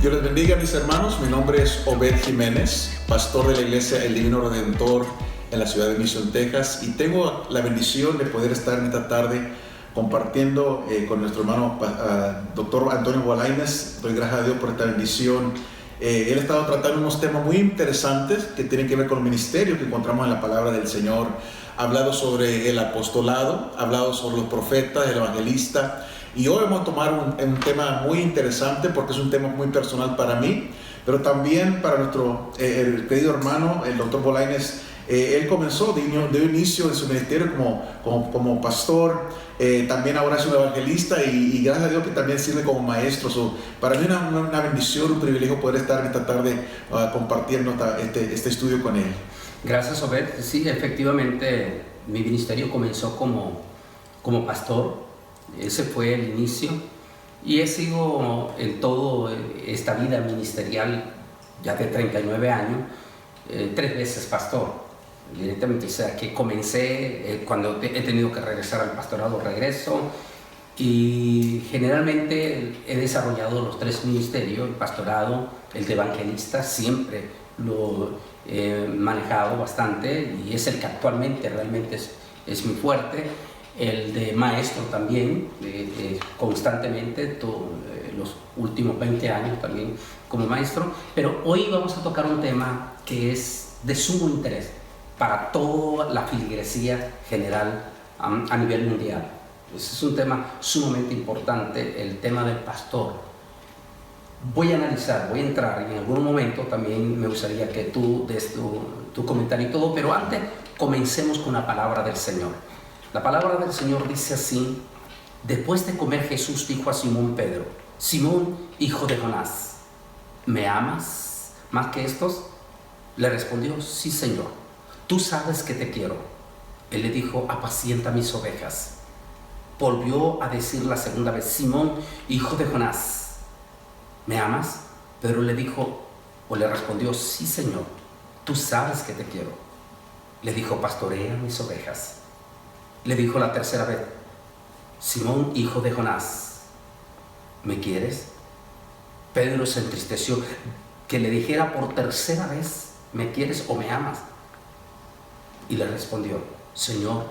Dios les bendiga, mis hermanos. Mi nombre es Obed Jiménez, pastor de la iglesia El Divino Redentor en la ciudad de Mission, Texas, y tengo la bendición de poder estar en esta tarde compartiendo con nuestro hermano doctor Antonio Bolaines. Doy gracias a Dios por esta bendición. Él ha estado tratando unos temas muy interesantes que tienen que ver con el ministerio que encontramos en la palabra del Señor. Ha hablado sobre el apostolado, ha hablado sobre los profetas, el evangelista, y hoy vamos a tomar un tema muy interesante porque es un tema muy personal para mí, pero también para nuestro el querido hermano, el doctor Bolaines. Él comenzó de inicio en su ministerio como pastor, también ahora es un evangelista y gracias a Dios que también sirve como maestro. Para mí es una bendición, un privilegio poder estar esta tarde compartiendo este estudio con él. Gracias, Obed. Sí, efectivamente mi ministerio comenzó como pastor. Ese fue el inicio y he sido en toda esta vida ministerial ya de 39 años, 3 veces pastor. Directamente, o sea, que comencé cuando he tenido que regresar al pastorado, regreso, y generalmente he desarrollado los 3 ministerios: el pastorado, el de evangelista, siempre lo he manejado bastante y es el que actualmente realmente es muy fuerte. El de maestro también, constantemente, los últimos 20 años también como maestro. Pero hoy vamos a tocar un tema que es de sumo interés para toda la feligresía general a nivel mundial. Ese es un tema sumamente importante, el tema del pastor. Voy a analizar, voy a entrar, y en algún momento también me gustaría que tú des tu comentario y todo, pero antes comencemos con la palabra del Señor. La palabra del Señor dice así: después de comer, Jesús dijo a Simón Pedro: Simón, hijo de Jonás, ¿me amas más que estos? Le respondió: sí, Señor, tú sabes que te quiero. Él le dijo: apacienta mis ovejas. Volvió a decir la segunda vez: Simón, hijo de Jonás, ¿me amas? Pedro le respondió: sí, Señor, tú sabes que te quiero. Le dijo: pastorea mis ovejas. Le dijo la tercera vez: Simón, hijo de Jonás, ¿me quieres? Pedro se entristeció que le dijera por tercera vez: ¿me quieres o me amas? Y le respondió: Señor,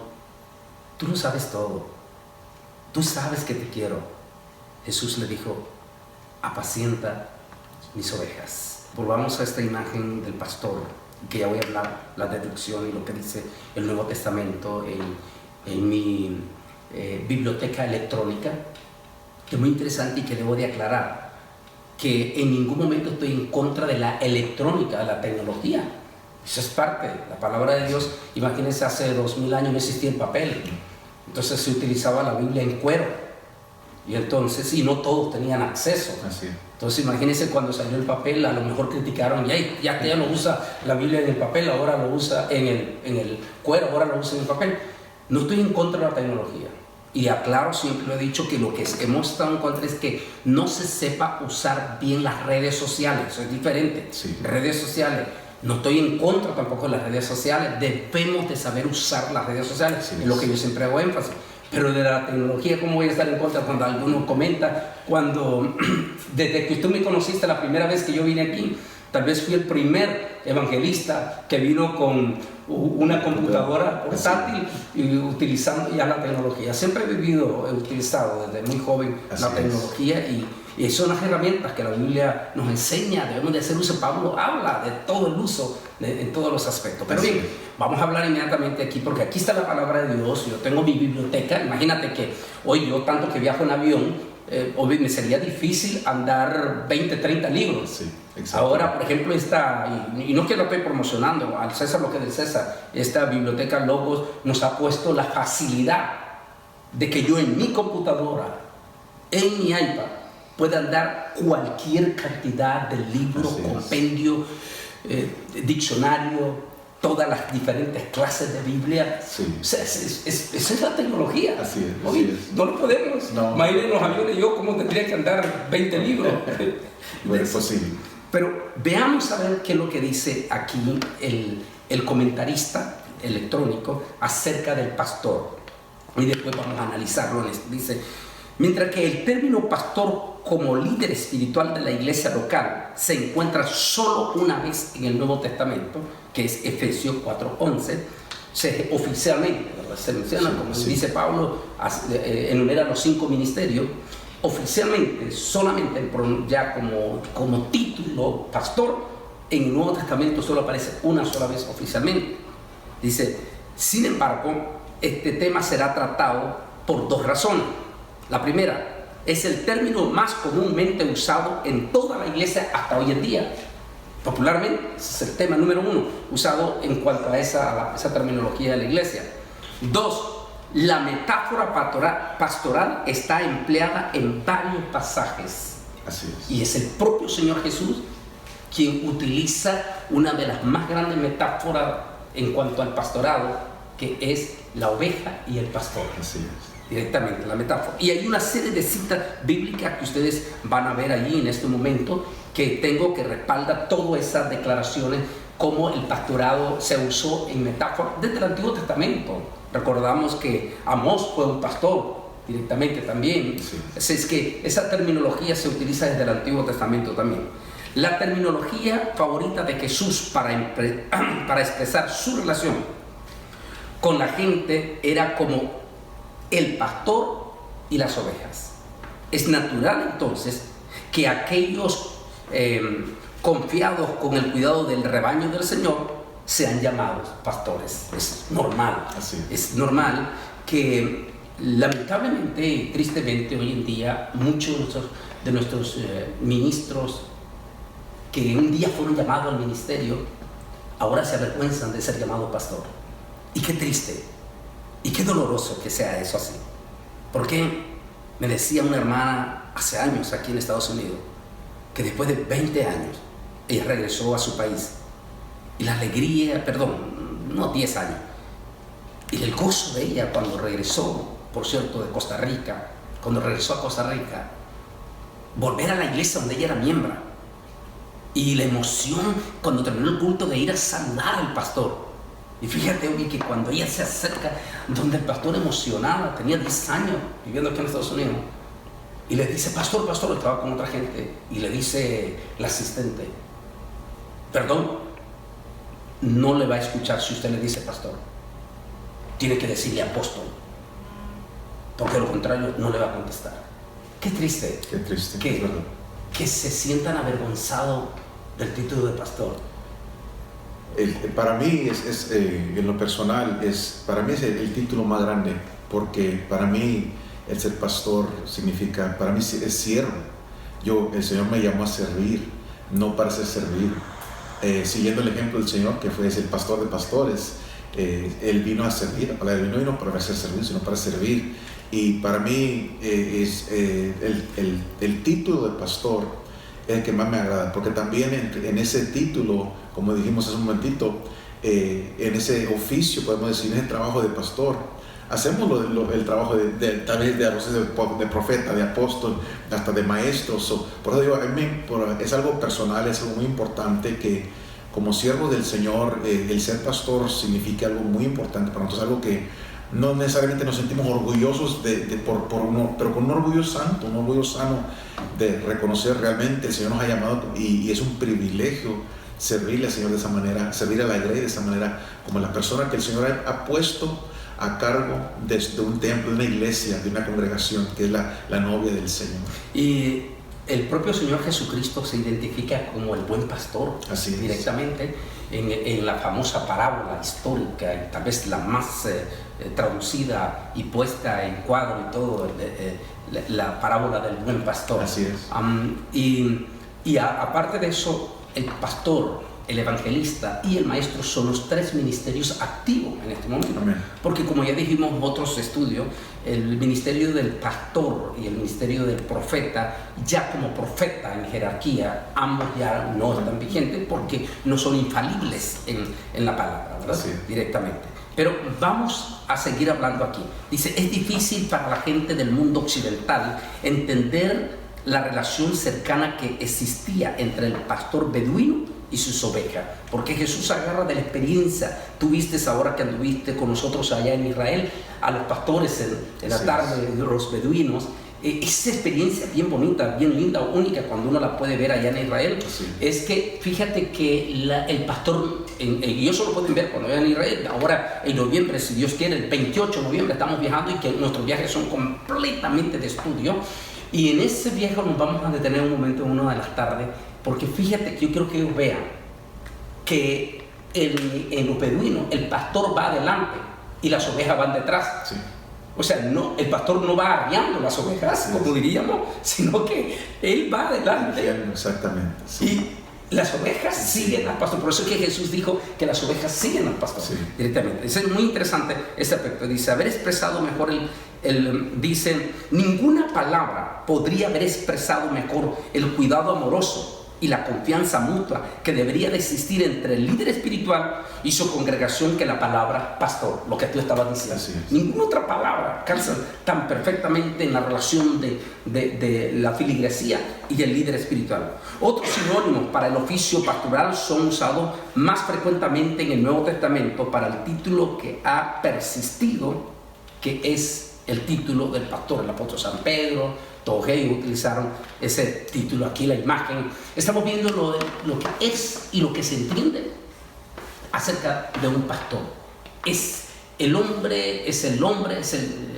tú lo sabes todo, tú sabes que te quiero. Jesús le dijo: apacienta mis ovejas. Volvamos a esta imagen del pastor, que ya voy a hablar la deducción y lo que dice el Nuevo Testamento en mi biblioteca electrónica, que es muy interesante y que debo de aclarar que en ningún momento estoy en contra de la electrónica, de la tecnología. Eso es parte de la palabra de Dios. Imagínense, hace 2000 años no existía el papel, entonces se utilizaba la Biblia en cuero, y no todos tenían acceso. Así es. Entonces imagínense, cuando salió el papel, a lo mejor criticaron: ya no usa la Biblia en el papel, ahora lo usa en el cuero, ahora lo usa en el papel. No estoy en contra de la tecnología, y aclaro, siempre lo he dicho, que lo que hemos estado en contra es que no se sepa usar bien las redes sociales. Eso es diferente. Sí. Redes sociales, no estoy en contra tampoco de las redes sociales, debemos de saber usar las redes sociales, sí, es lo que yo siempre hago énfasis. Pero de la tecnología, ¿cómo voy a estar en contra cuando alguno comenta? Desde que tú me conociste la primera vez que yo vine aquí, tal vez fui el primer evangelista que vino con una computadora portátil y utilizando ya la tecnología. Siempre he utilizado desde muy joven la tecnología, y son las herramientas que la Biblia nos enseña, debemos de hacer uso. Pablo habla de todo el uso en todos los aspectos. Pero bien, vamos a hablar inmediatamente aquí, porque aquí está la palabra de Dios. Yo tengo mi biblioteca. Imagínate que hoy yo, tanto que viajo en avión, hoy me sería difícil andar 20, 30 libros. Sí, ahora, por ejemplo, y no es que lo estoy promocionando, al César lo que es del César, esta biblioteca Logos nos ha puesto la facilidad de que yo en mi computadora, en mi iPad, pueda andar cualquier cantidad de libros, compendio, diccionario, todas las diferentes clases de Biblia. Sí. O sea, esa es la tecnología. Así es. Hoy no lo podemos. No. Imagínense los aviones, yo cómo tendría que andar 20 libros. No es posible. Pero veamos a ver qué es lo que dice aquí el comentarista electrónico acerca del pastor. Y después vamos a analizarlo. Dice: Mientras que el término pastor como líder espiritual de la iglesia local se encuentra solo una vez en el Nuevo Testamento, que es Efesios 4:11, oficialmente, ¿verdad? Se menciona, como dice Pablo, enumera los 5 ministerios. Oficialmente, solamente ya como título pastor, en el Nuevo Testamento solo aparece una sola vez oficialmente. Dice, sin embargo, este tema será tratado por 2 razones. La primera, es el término más comúnmente usado en toda la iglesia hasta hoy en día. Popularmente, ese es el tema número 1 usado en cuanto a esa terminología de la iglesia. 2, la metáfora pastoral está empleada en varios pasajes. Así es. Y es el propio Señor Jesús quien utiliza una de las más grandes metáforas en cuanto al pastorado, que es la oveja y el pastor. Así es. Directamente, la metáfora. Y hay una serie de citas bíblicas que ustedes van a ver allí en este momento que tengo, que respalda todas esas declaraciones, cómo el pastorado se usó en metáfora desde el Antiguo Testamento. Recordamos que Amós fue un pastor directamente también. Sí. Es que esa terminología se utiliza desde el Antiguo Testamento también. La terminología favorita de Jesús para expresar su relación con la gente era como el pastor y las ovejas. Es natural entonces que aquellos confiados con el cuidado del rebaño del Señor sean llamados pastores. Es normal. Es normal que lamentablemente y tristemente hoy en día muchos de nuestros ministros que un día fueron llamados al ministerio ahora se avergüenzan de ser llamados pastor. Y qué triste y qué doloroso que sea eso así. Porque me decía una hermana hace años aquí en Estados Unidos que después de 20 años ella regresó a su país y la alegría, no 10 años, y el gozo de ella cuando regresó, por cierto, de Costa Rica, cuando regresó a Costa Rica, volver a la iglesia donde ella era miembro, y la emoción cuando terminó el culto de ir a saludar al pastor. Y fíjate, Obi, que cuando ella se acerca donde el pastor emocionado, tenía 10 años viviendo aquí en Estados Unidos, y le dice, pastor, estaba con otra gente, y le dice la asistente, perdón, no le va a escuchar si usted le dice pastor, tiene que decirle apóstol, porque de lo contrario no le va a contestar. Qué triste, que se sientan avergonzados del título de pastor. Para mí en lo personal, para mí es el título más grande, porque para mí el ser pastor significa, para mí es siervo. El Señor me llamó a servir, no para ser servido. Siguiendo el ejemplo del Señor, que es el pastor de pastores, Él vino a servir, Él no vino para ser servido, sino para servir. Y para mí el título de pastor es el que más me agrada, porque también en ese título, como dijimos hace un momentito, en ese oficio, podemos decir, en ese trabajo de pastor, hacemos el trabajo tal vez de profeta, de apóstol, hasta de maestros. Por eso digo, es algo personal, es algo muy importante que como siervo del Señor, el ser pastor significa algo muy importante para nosotros, algo que no necesariamente nos sentimos orgullosos pero con un orgullo santo, un orgullo sano de reconocer realmente el Señor nos ha llamado y es un privilegio servirle al Señor de esa manera, servir a la iglesia de esa manera, como la persona que el Señor ha puesto a cargo de un templo, de una iglesia, de una congregación, que es la novia del Señor. Y el propio Señor Jesucristo se identifica como el buen pastor. Así es. Directamente en la famosa parábola histórica, y tal vez la más traducida y puesta en cuadro y todo, la parábola del buen pastor. Así es. Aparte de eso, el pastor, el evangelista y el maestro son los 3 ministerios activos en este momento. Amén. Porque como ya dijimos en otros estudios, el ministerio del pastor y el ministerio del profeta, ya como profeta en jerarquía, ambos ya no están vigentes porque no son infalibles en la palabra, ¿verdad? Sí. Directamente. Pero vamos a seguir hablando aquí. Dice, es difícil para la gente del mundo occidental entender la relación cercana que existía entre el pastor beduino y sus ovejas, porque Jesús agarra de la experiencia. Tú viste ahora que anduviste con nosotros allá en Israel a los pastores en la tarde de los beduinos, esa experiencia bien bonita, bien linda, única, cuando uno la puede ver allá en Israel, sí. Es que fíjate que el pastor, y eso lo pueden ver cuando vayan a Israel, ahora en noviembre, si Dios quiere, el 28 de noviembre estamos viajando, y que nuestros viajes son completamente de estudio, y en ese viaje nos vamos a detener un momento en una de las tardes, porque fíjate que yo quiero que ellos vean que en los beduinos el pastor va adelante y las ovejas van detrás. Sí. O sea, no, el pastor no va arriando las ovejas, sí, como diríamos, sino que él va adelante. Exactamente. Sí. Y las ovejas siguen al pastor. Por eso es que Jesús dijo que las ovejas siguen al pastor, sí, directamente. Es muy interesante ese aspecto. Dice, haber expresado mejor dice, ninguna palabra podría haber expresado mejor el cuidado amoroso y la confianza mutua que debería de existir entre el líder espiritual y su congregación que la palabra pastor, lo que tú estabas diciendo. Ninguna otra palabra calza tan perfectamente en la relación de la feligresía y el líder espiritual. Otros sinónimos para el oficio pastoral son usados más frecuentemente en el Nuevo Testamento para el título que ha persistido, que es el título del pastor. El apóstol San Pedro, todos ellos utilizaron ese título. Aquí la imagen, estamos viendo lo que es y lo que se entiende acerca de un pastor. Es el hombre, es el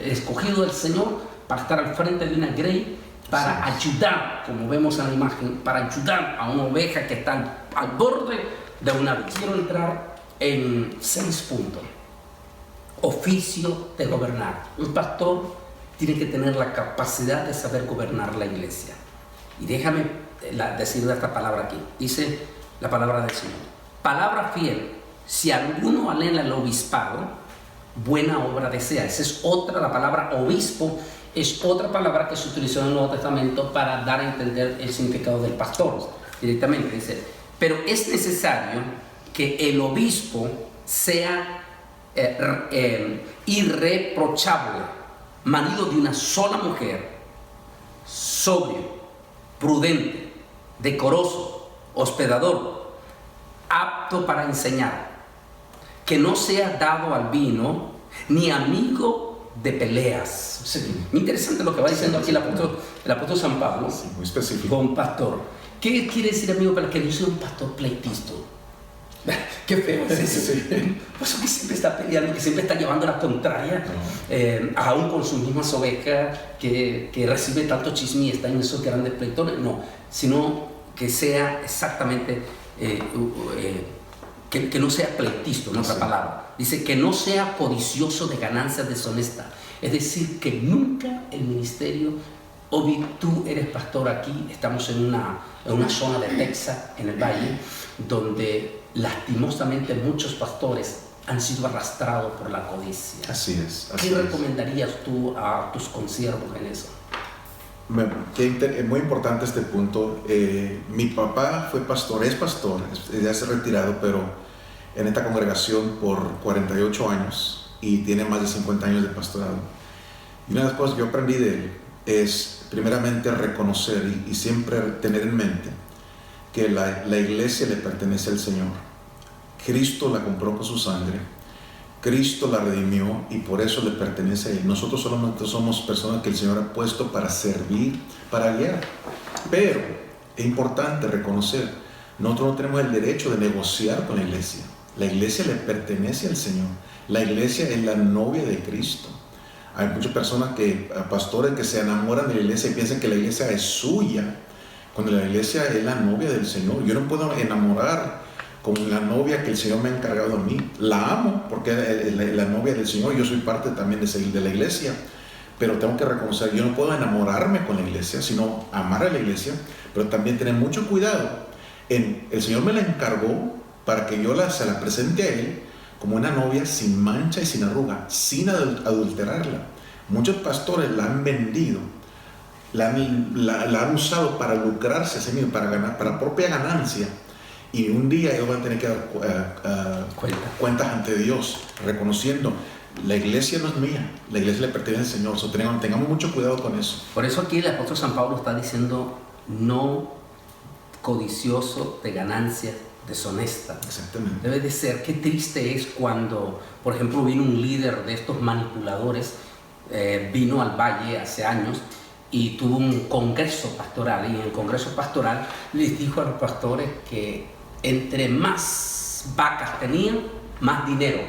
escogido del Señor para estar al frente de una grey, para ayudar, como vemos en la imagen, para ayudar a una oveja que está al borde de una vid. Quiero entrar en 6 puntos. Oficio de gobernar. Un pastor tiene que tener la capacidad de saber gobernar la iglesia. Y déjame decir esta palabra aquí. Dice la palabra del Señor. Palabra fiel. Si alguno anhela el obispado, buena obra desea. Esa es otra, la palabra obispo es otra palabra que se utilizó en el Nuevo Testamento para dar a entender el significado del pastor. Directamente dice, pero es necesario que el obispo sea irreprochable, marido de una sola mujer, sobrio, prudente, decoroso, hospedador, apto para enseñar, que no sea dado al vino, ni amigo de peleas. O sea, muy interesante lo que va diciendo aquí el apóstol San Pablo. Sí, muy específico. Con pastor. ¿Qué quiere decir, amigo, para que no sea un pastor pleitista? Qué feo es eso. Sí. Pues que siempre está peleando, que siempre está llevando la contraria, aún con sus mismas ovejas, que recibe tanto chisme y está en esos grandes pleitones. No, sino que sea exactamente, que no sea pleitista, en otra palabra. Dice que no sea codicioso de ganancias deshonestas. Es decir, que nunca el ministerio, Obi, tú eres pastor aquí, estamos en una zona de Texas, en el valle, donde lastimosamente muchos pastores han sido arrastrados por la codicia. Así es. ¿Qué recomendarías tú a tus consiervos en eso? Es muy importante este punto. Mi papá fue pastor, es pastor, ya se ha retirado, pero en esta congregación por 48 años y tiene más de 50 años de pastorado. Y una de las cosas que yo aprendí de él es primeramente reconocer y siempre tener en mente que la iglesia le pertenece al Señor. Cristo la compró con su sangre, Cristo la redimió y por eso le pertenece a Él. Nosotros solamente somos personas que el Señor ha puesto para servir, para guiar. Pero es importante reconocer, nosotros no tenemos el derecho de negociar con la iglesia. La iglesia le pertenece al Señor. La iglesia es la novia de Cristo. Hay muchas personas, pastores que se enamoran de la iglesia y piensan que la iglesia es suya, cuando la iglesia es la novia del Señor. Yo no puedo enamorar con la novia que el Señor me ha encargado a mí. La amo porque es la novia del Señor. Yo soy parte también de la iglesia, pero tengo que reconocer, yo no puedo enamorarme con la iglesia, sino amar a la iglesia, pero también tener mucho cuidado. El Señor me la encargó para que yo se la presente a Él como una novia sin mancha y sin arruga, sin adulterarla. Muchos pastores la han vendido, la han usado para lucrarse a sí mismo, para ganar, para propia ganancia. Y un día ellos van a tener que dar cuentas ante Dios, reconociendo, la iglesia no es mía, la iglesia le pertenece al Señor. So, tengamos mucho cuidado con eso. Por eso aquí el apóstol San Pablo está diciendo, no codicioso de ganancias deshonesta. Exactamente. Debe de ser. Qué triste es cuando, por ejemplo, vino un líder de estos manipuladores, vino al valle hace años y tuvo un congreso pastoral, y en el congreso pastoral les dijo a los pastores que entre más vacas tenían, más dinero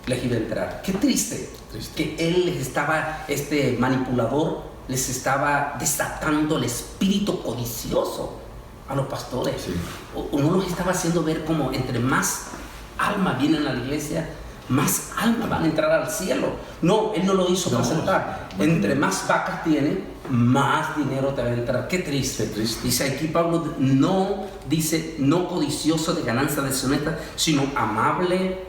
les iba a entrar. Qué triste. Que él les estaba, este manipulador, les estaba desatando el espíritu codicioso a los pastores. Sí. O no los estaba haciendo ver como entre más almas vienen a la iglesia, más almas van a entrar al cielo. No, él no lo hizo para aceptar. Entre más vacas tiene, más dinero te va a entrar. Qué triste. Triste. Dice aquí Pablo, no dice no codicioso de ganancia deshonesta, sino amable,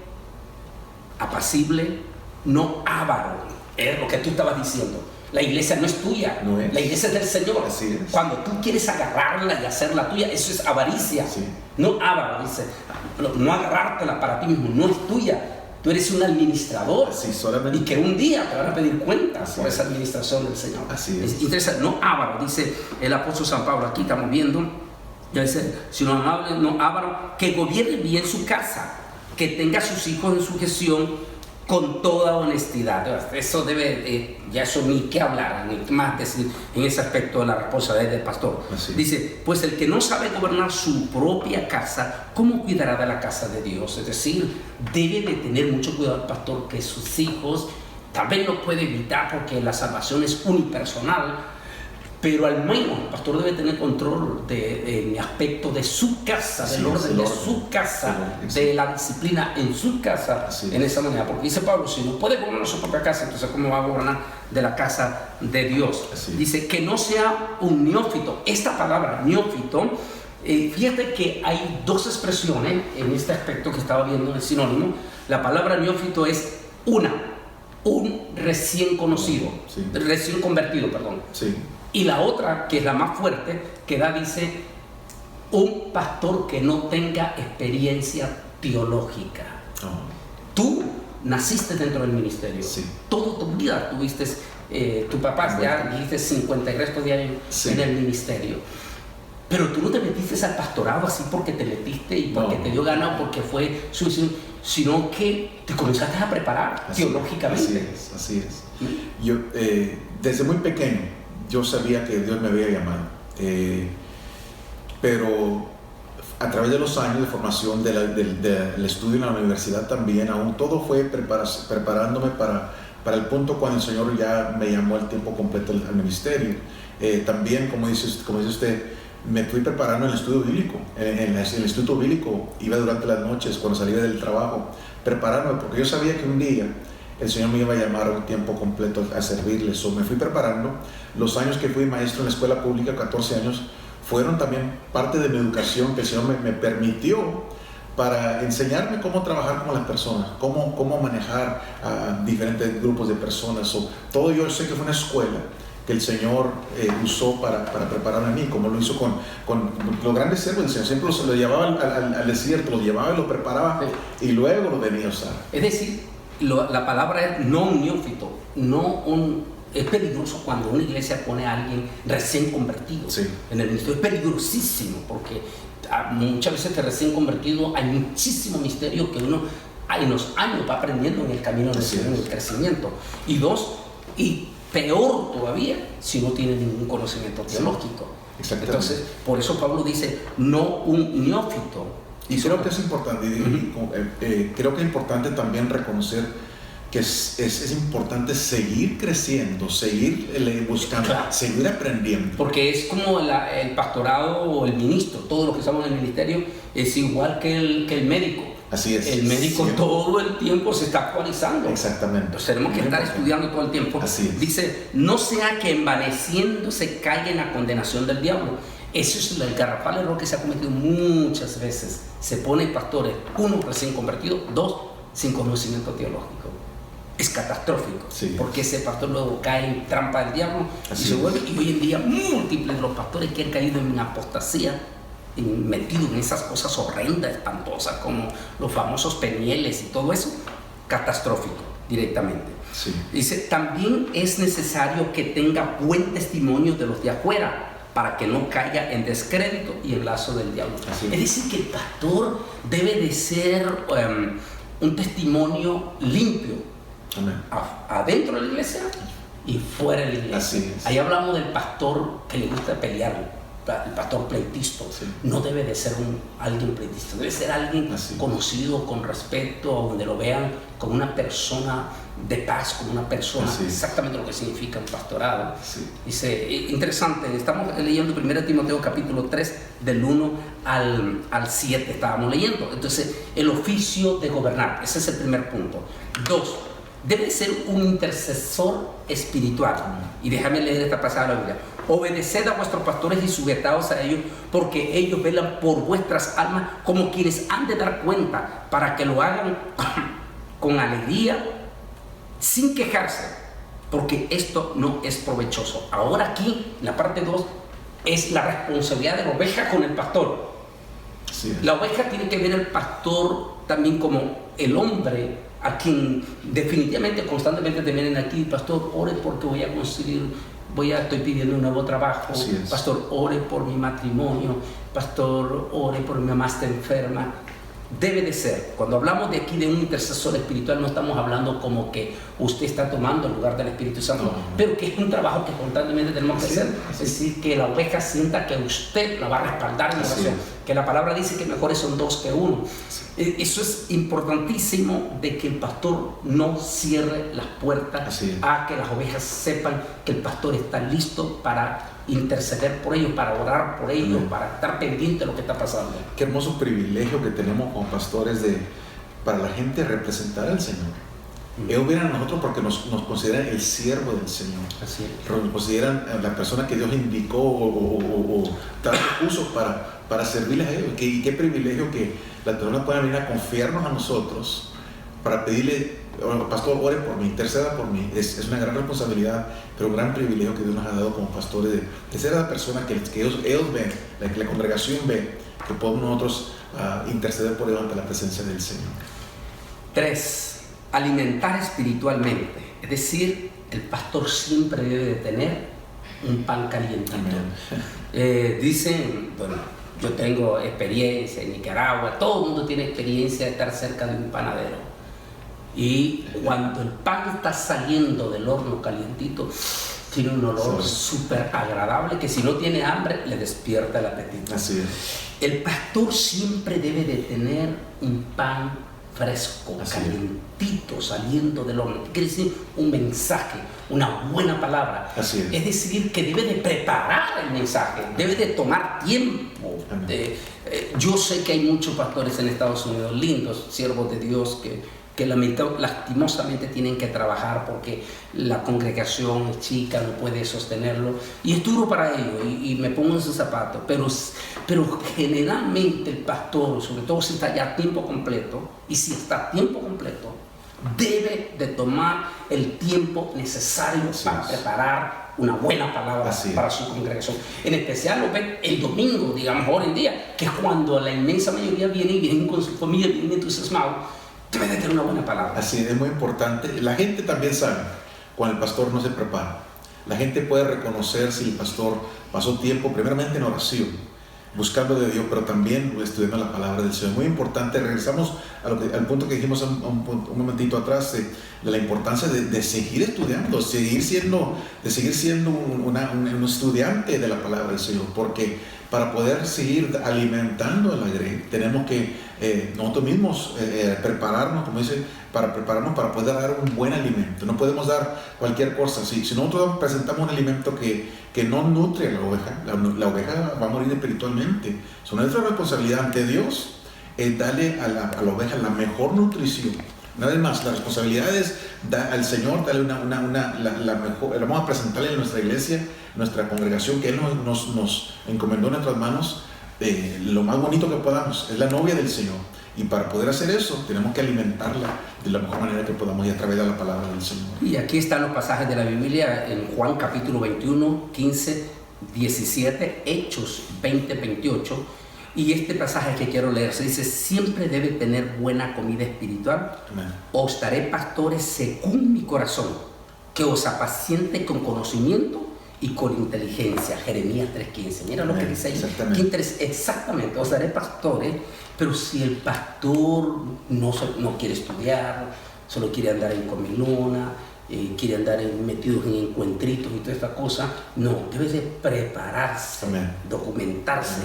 apacible, no avaro. Es lo que tú estabas diciendo. La iglesia no es tuya, No es. La iglesia es del Señor. Así es. Cuando tú quieres agarrarla y hacerla tuya, eso es avaricia. Sí. No avaro, dice, no agarrártela para ti mismo, no es tuya. Tú eres un administrador. Así solamente. Y que un día te van a pedir cuentas por es. esa administración del Señor. Así es. Interesante, no avaro, dice el apóstol San Pablo. Aquí estamos viendo, ya dice, sino amable, no avaro, que gobierne bien su casa, que tenga a sus hijos en sujeción con toda honestidad. Eso debe, ya eso ni qué hablar, ni qué más decir en ese aspecto de la responsabilidad del pastor. Así. Dice, pues el que no sabe gobernar su propia casa, ¿cómo cuidará de la casa de Dios? Es decir, debe de tener mucho cuidado el pastor que sus hijos, tal vez lo puede evitar porque la salvación es unipersonal, pero al menos el pastor debe tener control en aspecto de su casa, del orden de su casa, de la disciplina en su casa, en esa manera. Porque dice Pablo, si no puede gobernar su propia casa, entonces ¿cómo va a gobernar de la casa de Dios? Así. Dice que no sea un neófito. Esta palabra neófito, fíjate que hay dos expresiones en este aspecto que estaba viendo en el sinónimo. La palabra neófito es un recién conocido, Sí. recién convertido, perdón. Sí. Y la otra, que es la más fuerte, que da, dice, un pastor que no tenga experiencia teológica. Oh. Tú naciste dentro del ministerio. Sí. Toda tu vida tuviste, tu papá ya dijiste 50 y resto de años Sí. en el ministerio. Pero tú no te metiste al pastorado así porque te metiste y porque No. te dio gana o porque fue su decisión, sino que te comenzaste a preparar teológicamente. Así es. Yo, desde muy pequeño, yo sabía que Dios me había llamado, pero a través de los años de formación, del estudio en la universidad también, aún todo fue preparándome para el punto cuando el Señor ya me llamó al tiempo completo al ministerio. También, como dice usted, me fui preparando en el estudio bíblico. En el instituto bíblico iba durante las noches, cuando salía del trabajo, preparándome, porque yo sabía que un día el Señor me iba a llamar a un tiempo completo a servirle. So, me fui preparando. Los años que fui maestro en la escuela pública, 14 años, fueron también parte de mi educación que el Señor me permitió para enseñarme cómo trabajar con las personas, cómo manejar a diferentes grupos de personas. So, todo yo sé que fue una escuela que el Señor usó para prepararme a mí, como lo hizo con los grandes siervos del Señor. Siempre lo llevaba al desierto, lo llevaba y lo preparaba, y luego lo venía a usar. Es decir, la palabra es no un neófito, es peligroso cuando una iglesia pone a alguien recién convertido en el ministerio. Es peligrosísimo porque muchas veces de recién convertido hay muchísimo misterio que uno en los años va aprendiendo en el camino del Señor, en el crecimiento. Y dos, y peor todavía si no tiene ningún conocimiento teológico. Entonces, por eso Pablo dice no un neófito. Y creo que es importante, creo que es importante también reconocer que es importante seguir creciendo, seguir buscando, seguir aprendiendo. Porque es como el pastorado o el ministro, todos los que estamos en el ministerio, es igual que el médico. Así es. El médico todo el tiempo se está actualizando. Exactamente. Entonces tenemos que estar estudiando todo el tiempo. Así es. Dice, no sea que envaneciéndose caiga en la condenación del diablo. Eso es el garrafal error que se ha cometido muchas veces. Se ponen pastores, uno recién convertido, dos sin conocimiento teológico. Es catastrófico, porque ese pastor luego cae en trampa del diablo y se vuelve. Y hoy en día múltiples de los pastores que han caído en apostasía, metidos en esas cosas horrendas, espantosas, como los famosos penieles y todo eso, catastrófico directamente. Dice, también es necesario que tenga buen testimonio de los de afuera, para que no caiga en descrédito y en lazo del diablo. Es decir, que el pastor debe de ser un testimonio limpio. Amén. Adentro de la iglesia y fuera de la iglesia. Ahí hablamos del pastor que le gusta pelear, el pastor pleitista. No debe de ser alguien pleitista, debe ser alguien conocido, con respeto, donde lo vean como una persona de paz, como una persona, exactamente lo que significa un pastorado. Dice, interesante, estamos leyendo 1 Timoteo capítulo 3, del 1 al 7 estábamos leyendo. Entonces, el oficio de gobernar, ese es el primer punto. 2, debe ser un intercesor espiritual. Y déjame leer esta pasada de la Biblia. Obedeced a vuestros pastores y sujetaos a ellos, porque ellos velan por vuestras almas como quienes han de dar cuenta, para que lo hagan con alegría, sin quejarse, porque esto no es provechoso. Ahora aquí, la parte 2, es la responsabilidad de la oveja con el pastor. La oveja tiene que ver al pastor también como el hombre a quien definitivamente, constantemente te vienen aquí: pastor, ore porque voy a conseguir, estoy pidiendo un nuevo trabajo. Pastor, ore por mi matrimonio. Pastor, ore por mi mamá está enferma. Debe de ser, cuando hablamos de aquí de un intercesor espiritual, no estamos hablando como que usted está tomando el lugar del Espíritu Santo, pero que es un trabajo que constantemente tenemos que hacer. Es decir, que la oveja sienta que usted la va a respaldar en oración, que la palabra dice que mejores son 2 que 1. Eso es importantísimo, de que el pastor no cierre las puertas a que las ovejas sepan que el pastor está listo para interceder por ellos, para orar por ellos, para estar pendiente de lo que está pasando. Qué hermoso privilegio que tenemos como pastores para la gente representar al Señor. Ellos vienen a nosotros porque nos consideran el siervo del Señor. Nos consideran la persona que Dios indicó o tal puso para servirles a ellos. Qué privilegio que la persona pueda venir a confiarnos a nosotros para pedirle: pastor, ore por mí, interceda por mí. Es una gran responsabilidad, pero un gran privilegio que Dios nos ha dado como pastores, de ser la persona que ellos ven, que la congregación ve, que podemos nosotros interceder por ellos ante la presencia del Señor. 3. Alimentar espiritualmente. Es decir, el pastor siempre debe de tener un pan calientito. Dicen, bueno, yo tengo experiencia en Nicaragua, todo el mundo tiene experiencia de estar cerca de un panadero. Y cuando el pan está saliendo del horno calientito, tiene un olor súper agradable que, si no tiene hambre, le despierta el apetito. Así es. El pastor siempre debe de tener un pan fresco, calientito, saliendo del horno. ¿Qué quiere decir? Un mensaje, una buena palabra. Así es decir, que debe de preparar el mensaje, debe de tomar tiempo. Yo sé que hay muchos pastores en Estados Unidos, lindos siervos de Dios, que lastimosamente tienen que trabajar porque la congregación es chica, no puede sostenerlo, y es duro para ellos, y me pongo en sus zapatos, pero generalmente el pastor, sobre todo si está ya a tiempo completo, y si está a tiempo completo, debe de tomar el tiempo necesario para preparar una buena palabra para su congregación. En especial lo ven el domingo, digamos, hoy en día, que es cuando la inmensa mayoría vienen con su familia, vienen entusiasmados. Debe de tener una buena palabra. Así es muy importante. La gente también sabe cuando el pastor no se prepara. La gente puede reconocer si el pastor pasó tiempo primeramente en oración, buscando de Dios, pero también estudiando la palabra del Señor. Muy importante. Regresamos al punto que dijimos un momentito atrás, de la importancia de seguir estudiando, de seguir siendo un estudiante de la palabra del Señor, porque para poder seguir alimentando el grey, tenemos que nosotros mismos prepararnos, como dice, para poder dar un buen alimento. No podemos dar cualquier cosa. Si nosotros presentamos un alimento que no nutre a la oveja, la oveja va a morir espiritualmente. Es nuestra responsabilidad ante Dios, darle a la oveja la mejor nutrición. Nada más, la responsabilidad es al Señor, darle la mejor. Vamos a presentarle en nuestra iglesia, nuestra congregación, que Él nos encomendó en nuestras manos, lo más bonito que podamos. Es la novia del Señor, y para poder hacer eso tenemos que alimentarla de la mejor manera que podamos, y a través de la palabra del Señor. Y aquí están los pasajes de la Biblia en Juan capítulo 21, 15, 17, Hechos 20, 28. Y este pasaje que quiero leer se dice: siempre debe tener buena comida espiritual. Amén. Os daré pastores según mi corazón, que os apaciente con conocimiento y con inteligencia. Jeremías 3:15. Mira lo que dice ahí. Exactamente. Os daré pastores, pero si el pastor no quiere estudiar, solo quiere andar en comilona, quiere andar metidos en encuentritos y toda esta cosa. No, debe de prepararse, Amén. documentarse.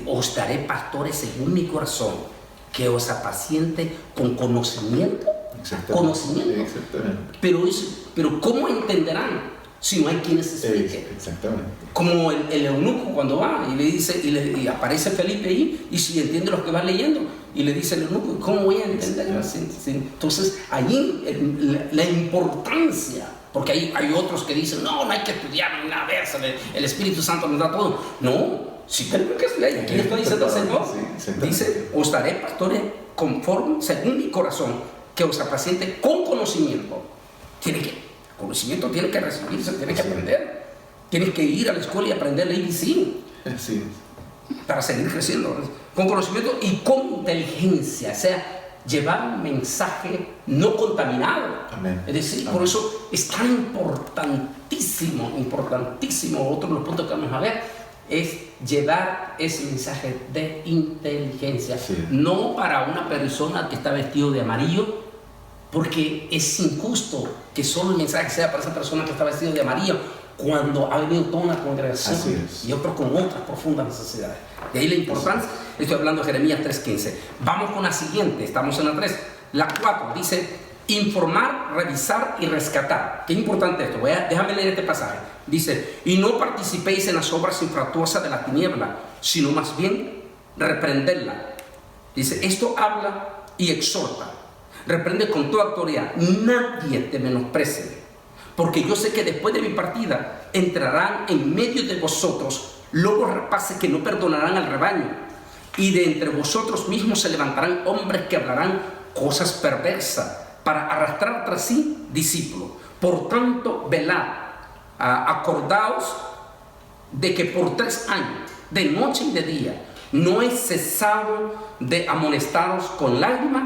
Os daré pastores según mi corazón, que os apaciente con conocimiento. Conocimiento. Exactamente. Pero ¿cómo entenderán si no hay quienes expliquen? Exactamente. Como el eunuco cuando va y le dice, y aparece Felipe ahí, y si entiende lo que va leyendo, y le dice el eunuco, ¿cómo voy a entender? Entonces, allí la importancia, porque hay otros que dicen, no hay que estudiar ni nada de eso, el Espíritu Santo nos da todo. No, sí tenemos que estudiar. Y aquí le está diciendo el Señor, dice, os daré pastores conforme, según mi corazón, que os apaciente con conocimiento. Conocimiento tiene que recibirse, tiene que aprender. Tienes que ir a la escuela y aprender el ABC. Sí. Para seguir creciendo. Con conocimiento y con inteligencia. O sea, llevar un mensaje no contaminado. Amén. Es decir, Amén. por eso es tan importantísimo, otro de los puntos que vamos a ver, es llevar ese mensaje de inteligencia. Sí. No para una persona que está vestido de amarillo, porque es injusto que solo el mensaje sea para esa persona que está vestido de amarillo cuando ha venido toda una congregación y otros con otras profundas necesidades. De ahí la importancia. Estoy hablando de Jeremías 3:15. Vamos con la siguiente, estamos en la 3. La 4 dice, informar, revisar y rescatar. Qué importante esto. Déjame leer este pasaje. Dice, y no participéis en las obras infructuosas de la tiniebla, sino más bien reprenderla. Dice, esto habla y exhorta. Reprende con toda autoridad. Nadie te menosprecie, porque yo sé que después de mi partida entrarán en medio de vosotros lobos rapaces que no perdonarán al rebaño, y de entre vosotros mismos se levantarán hombres que hablarán cosas perversas para arrastrar tras sí discípulos. Por tanto, velad, acordaos de que por 3 años, de noche y de día, no he cesado de amonestaros con lágrimas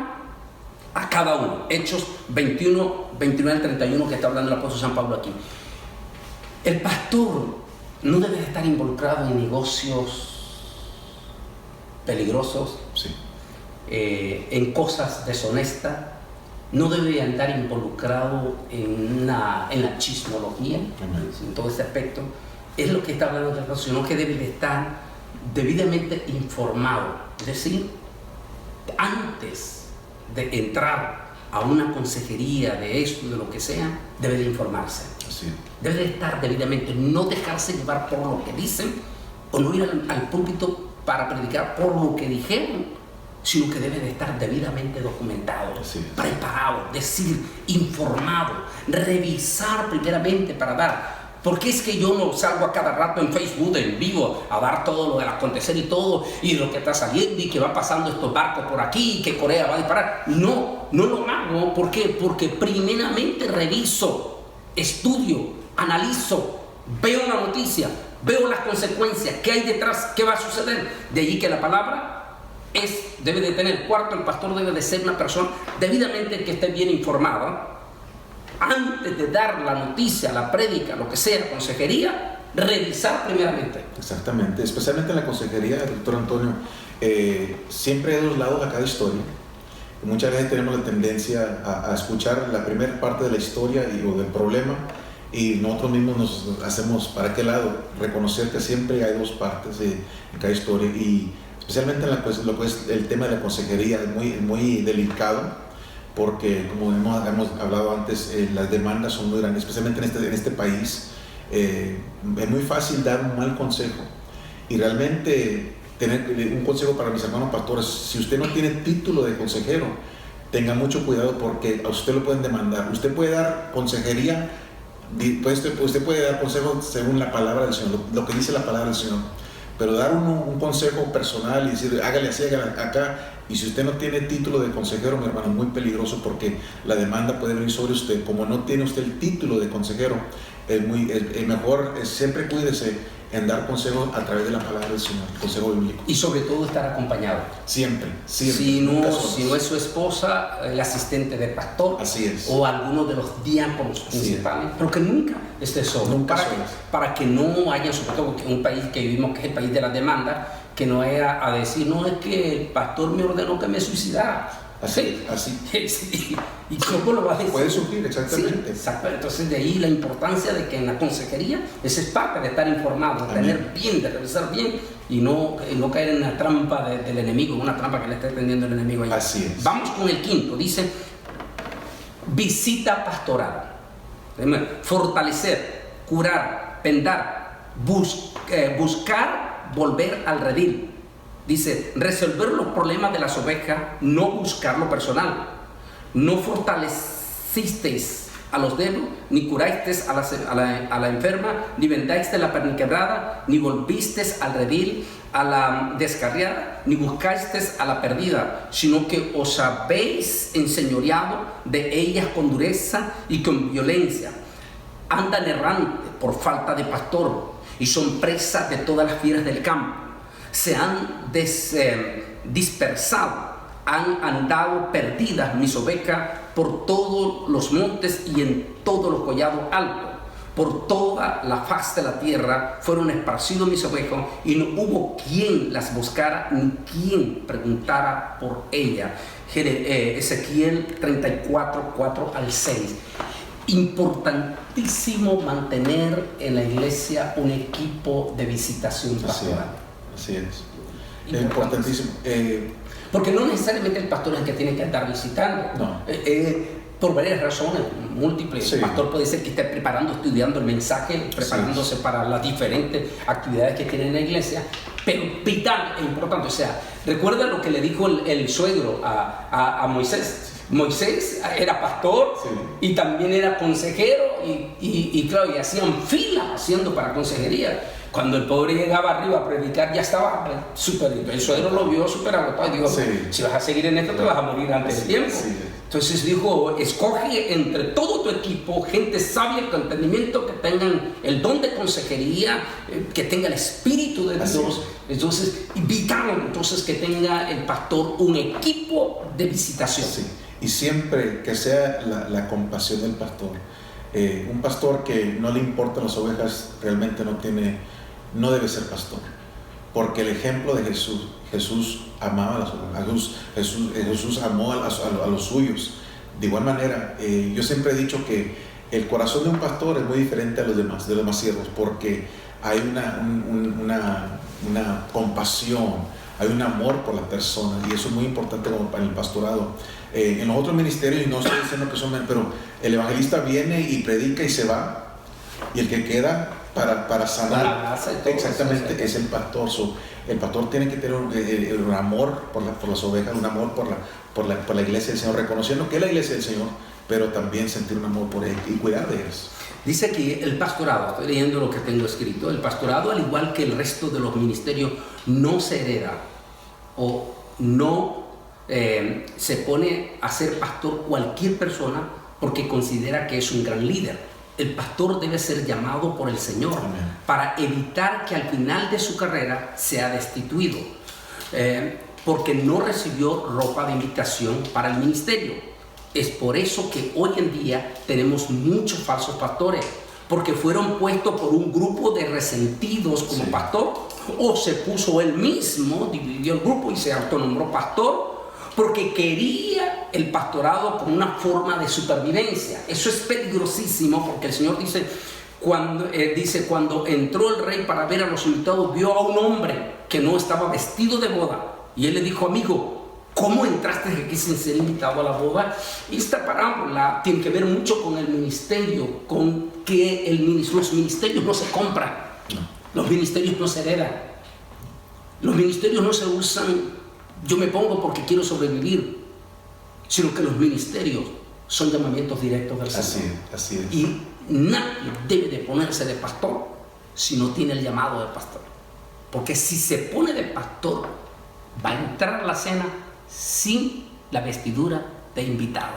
a cada uno. Hechos 21, 29 al 31, que está hablando el apóstol San Pablo aquí. El pastor no debe estar involucrado en negocios peligrosos, en cosas deshonestas. No debe andar involucrado en la chismología, en todo ese aspecto. Es lo que está hablando el pastor, sino que debe de estar debidamente informado. Es decir, antes de entrar a una consejería de esto, de lo que sea, debe de informarse. Debe de estar debidamente, no dejarse llevar por lo que dicen, o no ir al púlpito para predicar por lo que dijeron, sino que debe de estar debidamente documentado, preparado, decir, informado, revisar primeramente para dar. Porque es que yo no salgo a cada rato en Facebook en vivo a dar todo lo del acontecer y todo, y lo que está saliendo y que va pasando estos barcos por aquí, y que Corea va a disparar. No lo hago. ¿Por qué? Porque primeramente reviso, estudio, analizo, veo la noticia, veo las consecuencias, qué hay detrás, qué va a suceder. De allí que la palabra debe de tener. Cuarto, el pastor debe de ser una persona debidamente que esté bien informada. Antes de dar la noticia, la prédica, lo que sea, consejería, revisar primeramente. Exactamente, especialmente en la consejería, doctor Antonio, siempre hay 2 lados a cada historia. Muchas veces tenemos la tendencia a escuchar la primera parte de la historia o del problema, y nosotros mismos nos hacemos para qué lado, reconocer que siempre hay 2 partes en cada historia, y especialmente en lo que es el tema de la consejería es muy delicado. Porque, como hemos hablado antes, las demandas son muy grandes, especialmente en este país. Es muy fácil dar un mal consejo. Y realmente, tener un consejo para mis hermanos pastores: si usted no tiene título de consejero, tenga mucho cuidado, porque a usted lo pueden demandar. Usted puede dar consejería, usted puede dar consejos según la palabra del Señor, lo que dice la palabra del Señor. Pero dar un consejo personal y decir, hágale así, hágale acá, y si usted no tiene título de consejero, mi hermano, es muy peligroso, porque la demanda puede venir sobre usted. Como no tiene usted el título de consejero, es mejor, siempre cuídese en dar consejos a través de la palabra del Señor, consejo bíblico. Y sobre todo estar acompañado. Siempre. Si no es su esposa, el asistente del pastor. Así es. O alguno de los diáconos principales. Pero que nunca esté solo. Para que no haya, sobre todo en un país que vivimos, que es el país de la demanda, que no haya a decir, no, es que el pastor me ordenó que me suicidara. Así, así. Sí. ¿Y cómo lo vas a decir? Puede surgir, exactamente. Sí, exacto. Entonces de ahí la importancia de que en la consejería esa es parte de estar informado, de tener bien, de revisar bien y no caer en la trampa del enemigo, una trampa que le está tendiendo el enemigo ahí. Así es. Vamos con el quinto, dice visita pastoral. Fortalecer, curar, vendar, buscar, volver al redil. Dice, resolver los problemas de las ovejas, no buscar lo personal. No fortalecisteis a los débiles, ni curasteis a la enferma, ni vendasteis la perniquebrada, ni volvisteis al redil, a la descarriada, ni buscasteis a la perdida, sino que os habéis enseñoreado de ellas con dureza y con violencia. Andan errantes por falta de pastor y son presas de todas las fieras del campo. Se han dispersado, han andado perdidas mis ovejas por todos los montes y en todos los collados altos. Por toda la faz de la tierra fueron esparcidos mis ovejas y no hubo quien las buscara ni quien preguntara por ella. Ezequiel 34, 4 al 6. Importantísimo mantener en la iglesia un equipo de visitación pastoral. Así es. Es importantísimo. Porque no necesariamente el pastor es el que tiene que andar visitando. No. Por varias razones múltiples. Sí. El pastor puede ser que esté preparando, estudiando el mensaje, preparándose para las diferentes actividades que tiene en la iglesia. Pero vital e importante. O sea, recuerda lo que le dijo el suegro a Moisés. Moisés era pastor, sí, y también era consejero y claro, y hacían fila haciendo para consejería. Cuando el pobre llegaba arriba a predicar ya estaba súper, el suegro lo vio súper agotado y dijo, sí, si vas a seguir en esto te vas a morir antes de tiempo. Sí. Entonces dijo, escoge entre todo tu equipo gente sabia con entendimiento, que tengan el don de consejería, que tenga el espíritu de Dios. Entonces, vital entonces que tenga el pastor un equipo de visitación. Sí. Y siempre que sea la compasión del pastor. Un pastor que no le importan las ovejas realmente no debe ser pastor. Porque el ejemplo de Jesús amaba a las ovejas, Jesús amó a los suyos. De igual manera, yo siempre he dicho que el corazón de un pastor es muy diferente a de los demás siervos, porque hay una compasión, hay un amor por la persona, y eso es muy importante como para el pastorado. En los otros ministerios, y no estoy diciendo que son, pero el evangelista viene y predica y se va, y el que queda para sanar, exactamente, es el pastor. El pastor tiene que tener un amor por las ovejas, un amor por la iglesia del Señor, reconociendo que es la iglesia del Señor, pero también sentir un amor por él y cuidar de ellos. Dice aquí el pastorado, estoy leyendo lo que tengo escrito, el pastorado, al igual que el resto de los ministerios, no se hereda o no se pone a ser pastor cualquier persona porque considera que es un gran líder. El pastor debe ser llamado por el Señor. Amén. Para evitar que al final de su carrera sea destituido, porque no recibió ropa de invitación para el ministerio. Es por eso que hoy en día tenemos muchos falsos pastores, porque fueron puestos por un grupo de resentidos como pastor, o se puso él mismo, dividió el grupo y se autonombró pastor, porque quería el pastorado como una forma de supervivencia. Eso es peligrosísimo, porque el Señor dice, cuando entró el rey para ver a los invitados, vio a un hombre que no estaba vestido de boda, y él le dijo, amigo, ¿cómo entraste aquí sin ser invitado a la boda? Y esta parábola tiene que ver mucho con el ministerio, con que los ministerios no se compran, los ministerios no se heredan, los ministerios no se usan, yo me pongo porque quiero sobrevivir, sino que los ministerios son llamamientos directos del Señor. Así es. Y nadie debe de ponerse de pastor si no tiene el llamado de pastor, porque si se pone de pastor va a entrar a la cena sin la vestidura de invitado,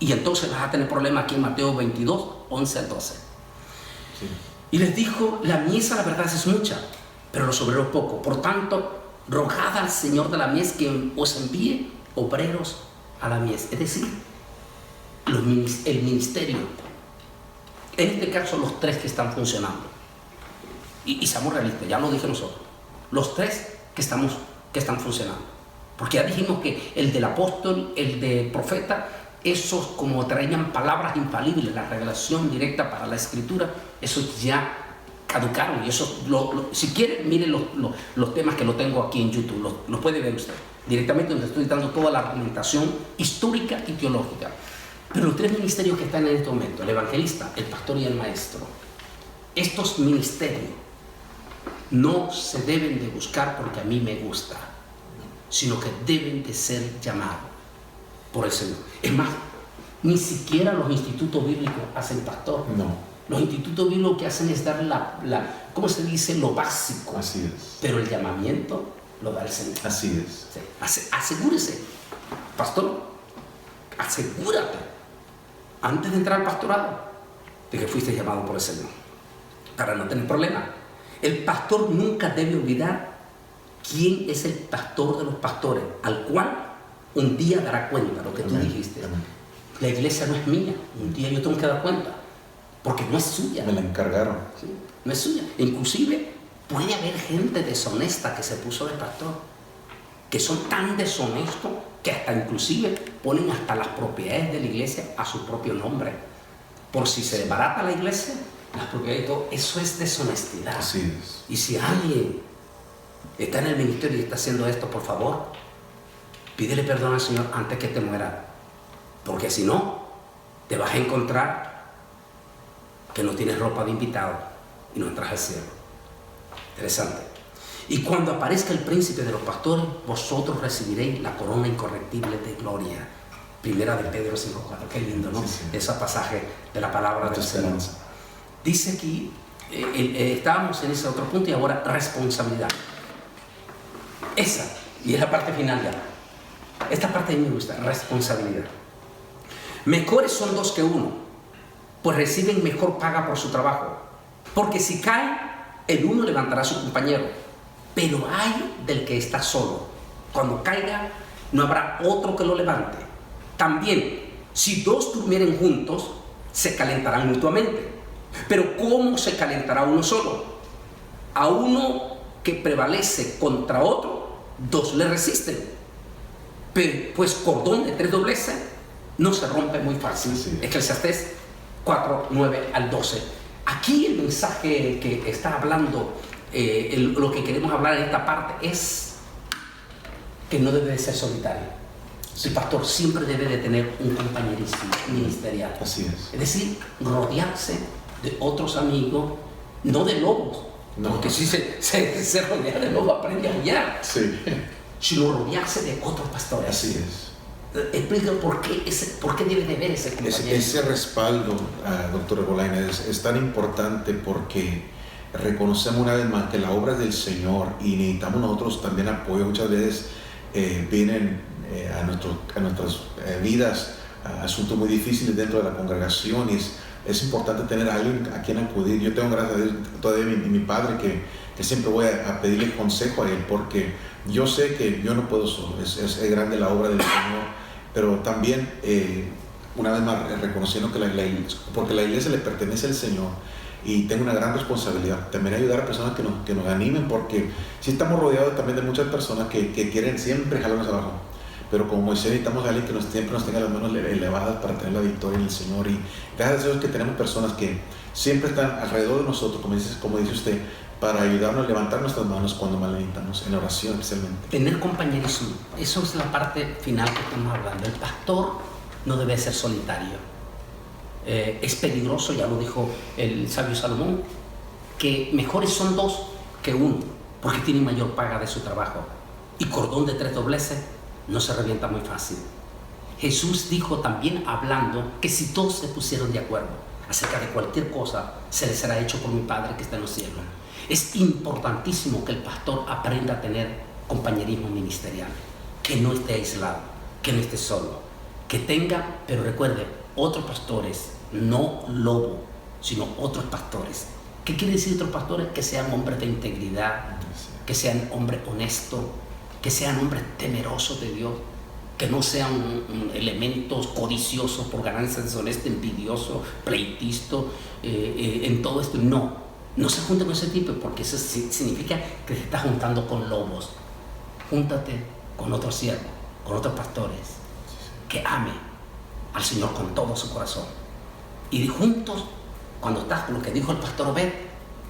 y entonces vas a tener problemas aquí en Mateo 22, 11 al 12. Sí. Y les dijo, la mies a la verdad es mucha, pero los obreros poco. Por tanto, rogad al Señor de la mies que os envíe obreros a la mies. Es decir, el ministerio, en este caso los tres que están funcionando, y seamos realistas, ya lo dije nosotros, los tres que están funcionando. Porque ya dijimos que el del apóstol, el de profeta, esos como traían palabras infalibles, la revelación directa para la escritura, esos ya caducaron. Y eso, si quieren, miren los temas que lo tengo aquí en YouTube, los puede ver usted directamente, donde estoy dando toda la argumentación histórica y teológica. Pero los tres ministerios que están en este momento, el evangelista, el pastor y el maestro, estos ministerios no se deben de buscar porque a mí me gusta, sino que deben de ser llamados por el Señor. Es más, ni siquiera los institutos bíblicos hacen pastor. No. Los institutos bíblicos que hacen es dar ¿cómo se dice? Lo básico. Así es. Pero el llamamiento lo da el Señor. Así es. Sí. Asegúrese, pastor, asegúrate, antes de entrar al pastorado, de que fuiste llamado por el Señor, para no tener problema. El pastor nunca debe olvidar quién es el pastor de los pastores, al cual un día dará cuenta, lo que tú dijiste. Amén. La iglesia no es mía, un día yo tengo que dar cuenta, porque no es suya. Me la encargaron. ¿Sí? No es suya. Inclusive puede haber gente deshonesta que se puso de pastor, que son tan deshonestos que hasta inclusive ponen hasta las propiedades de la iglesia a su propio nombre. Por si se desbarata la iglesia, las propiedades y todo, eso es deshonestidad. Así es. Y si alguien está en el ministerio y está haciendo esto, por favor, pídele perdón al Señor antes que te muera, porque si no, te vas a encontrar que no tienes ropa de invitado y no entras al cielo. Interesante. Y cuando aparezca el príncipe de los pastores, vosotros recibiréis la corona incorrectible de gloria. Primera de Pedro 5:4. Qué lindo, ¿no? Sí. Ese pasaje de la palabra del Señor. Dice aquí, estábamos en ese otro punto y ahora responsabilidad. Esa, y es la parte final ya. Esta parte a mí me gusta, responsabilidad. Mejores son dos que uno, pues reciben mejor paga por su trabajo. Porque si cae, el uno levantará a su compañero. Pero hay del que está solo. Cuando caiga, no habrá otro que lo levante. También, si dos durmieren juntos, se calentarán mutuamente. Pero ¿cómo se calentará uno solo? A uno que prevalece contra otro, dos le resisten. Pues cordón de tres dobleces no se rompe muy fácil. Sí. Eclesiastés 4:9-12. Aquí el mensaje que está hablando, lo que queremos hablar en esta parte es que no debe de ser solitario. El pastor siempre debe de tener un compañerismo ministerial. Así es. Es decir, rodearse de otros amigos, no de lobos. No. Porque si se rodea de lobos, aprende a aullar. Sí. Sino rodearse de otros pastores. Así es. Explica por qué debe de haber ese compañerismo. Ese respaldo, doctor Bolaina, es tan importante porque reconocemos una vez más que la obra es del Señor y necesitamos nosotros también apoyo. Muchas veces vienen a nuestras vidas asuntos muy difíciles dentro de la congregación y es importante tener a alguien a quien acudir. Yo tengo, gracias a Dios, todavía mi padre que siempre voy a pedirle consejo a él porque yo sé que yo no puedo solo. Es grande la obra del Señor, pero también una vez más reconociendo que porque la iglesia le pertenece al Señor y tengo una gran responsabilidad también ayudar a personas que nos animen, porque sí estamos rodeados también de muchas personas que quieren siempre jalarnos abajo, pero como Moisés necesitamos a alguien que siempre nos tenga las manos elevadas para tener la victoria en el Señor. Y gracias a Dios que tenemos personas que siempre están alrededor de nosotros, como dice usted, para ayudarnos a levantar nuestras manos cuando más necesitamos, en oración especialmente. Tener compañerismo, eso es la parte final que estamos hablando. El pastor no debe ser solitario. Es peligroso, ya lo dijo el sabio Salomón, que mejores son dos que uno, porque tienen mayor paga de su trabajo. Y cordón de tres dobleces no se revienta muy fácil. Jesús dijo también, hablando, que si todos se pusieron de acuerdo acerca de cualquier cosa, se les será hecho por mi Padre que está en los cielos. Es importantísimo que el pastor aprenda a tener compañerismo ministerial, que no esté aislado, que no esté solo, que tenga, pero recuerde, otros pastores, no lobo, sino otros pastores. ¿Qué quiere decir otros pastores? Que sean hombres de integridad, que sean hombres honestos, que sean hombres temerosos de Dios, que no sean elementos codiciosos por ganancias deshonestas, envidiosos, pleitistas, en todo esto. No se junte con ese tipo, porque eso significa que se está juntando con lobos. Júntate con otros siervos, con otros pastores, que ame al Señor con todo su corazón. Y juntos, cuando estás con lo que dijo el pastor Obed,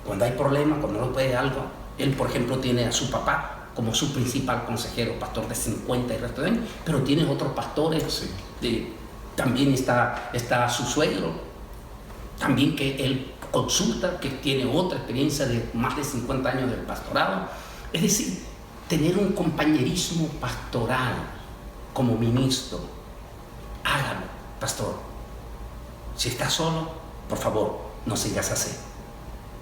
cuando hay problemas, cuando no puede algo, él, por ejemplo, tiene a su papá como su principal consejero, pastor de 50 y resto de años, pero tiene otros pastores, también está su suegro, también que él consulta, que tiene otra experiencia de más de 50 años del pastorado. Es decir, tener un compañerismo pastoral como ministro. Hágalo, pastor. Si estás solo, por favor, no sigas así.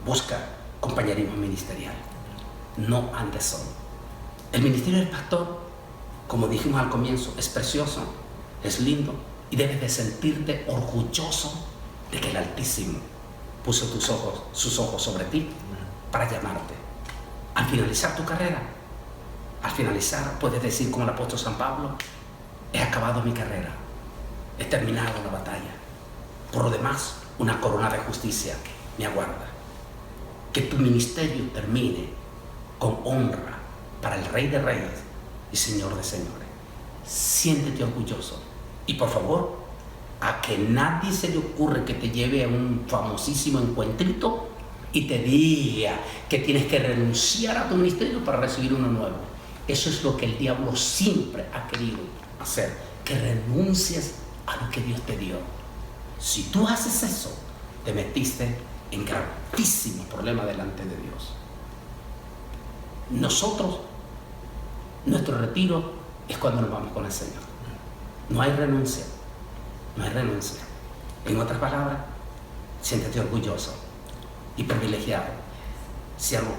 Busca compañerismo ministerial. No andes solo. El ministerio del pastor, como dijimos al comienzo, es precioso, es lindo, y debes de sentirte orgulloso de que el Altísimo puso sus ojos sobre ti para llamarte. Al finalizar tu carrera, al finalizar, puedes decir como el apóstol San Pablo: he acabado mi carrera, he terminado la batalla. Por lo demás, una corona de justicia me aguarda. Que tu ministerio termine con honra para el Rey de Reyes y Señor de Señores. Siéntete orgulloso. Y por favor, a que nadie se le ocurre que te lleve a un famosísimo encuentrito y te diga que tienes que renunciar a tu ministerio para recibir uno nuevo. Eso es lo que el diablo siempre ha querido hacer, que renuncies a lo que Dios te dio. Si tú haces eso, te metiste en gravísimo problema delante de Dios. Nosotros, nuestro retiro es cuando nos vamos con el Señor. No hay renuncia, no hay renuncia. En otras palabras, siéntete orgulloso y privilegiado, siervo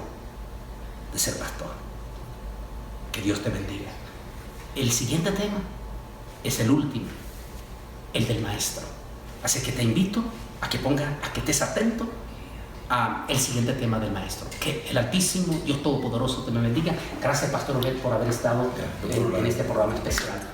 de ser pastor. Que Dios te bendiga. El siguiente tema es el último, el del maestro. Así que te invito a que estés atento a el siguiente tema del maestro. Que el Altísimo Dios Todopoderoso te me bendiga. Gracias, Pastor Obed, por haber estado en este programa especial.